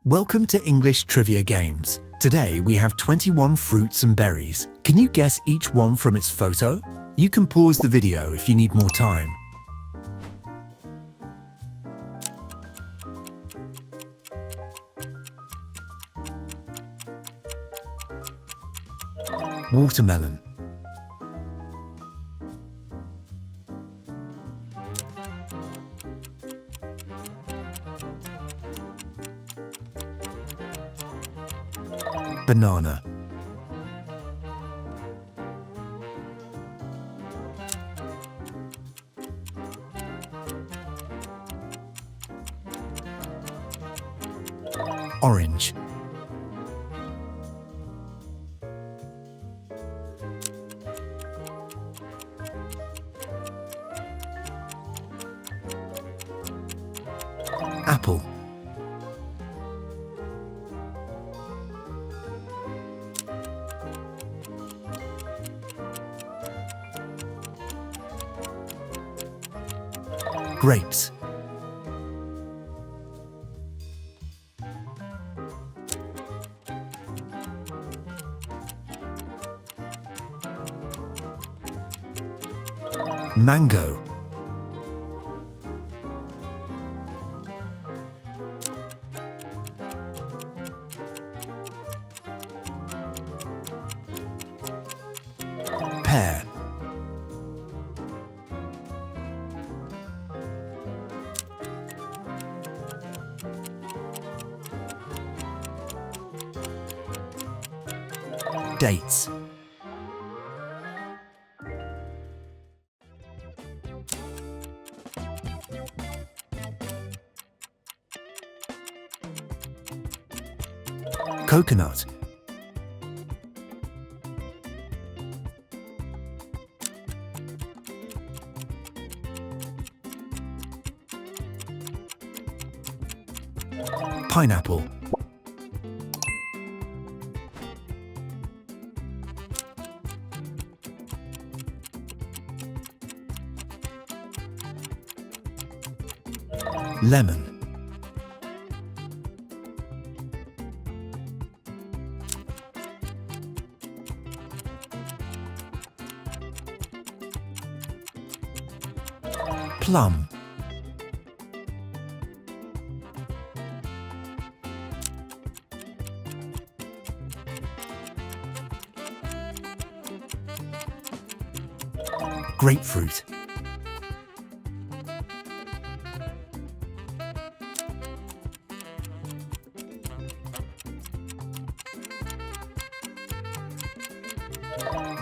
Welcome to English Trivia Games. Today we have 21 fruits and berries. Can you guess each one from its photo? You can pause the video if you need more time. Watermelon, banana, orange, apple, grapes, mango, pear, dates, coconut, pineapple, lemon, plum, grapefruit,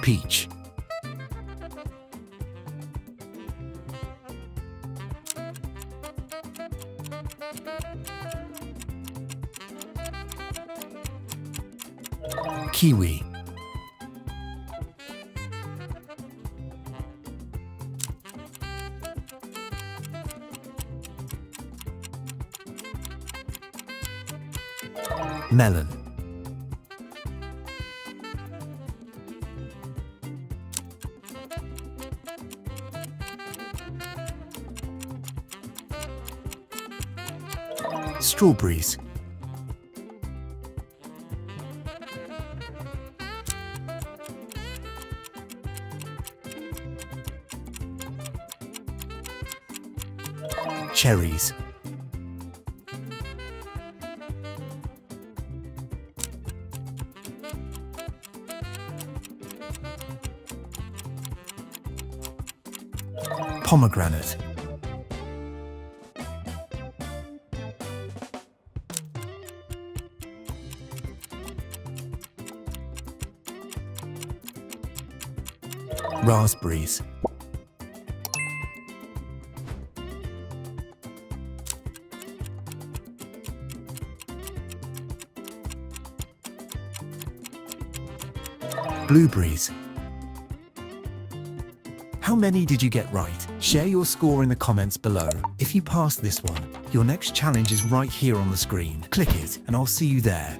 peach, kiwi, melon, strawberries, cherries, pomegranate, raspberries, blueberries. How many did you get right? Share your score in the comments below. If you pass this one, your next challenge is right here on the screen. Click it and I'll see you there.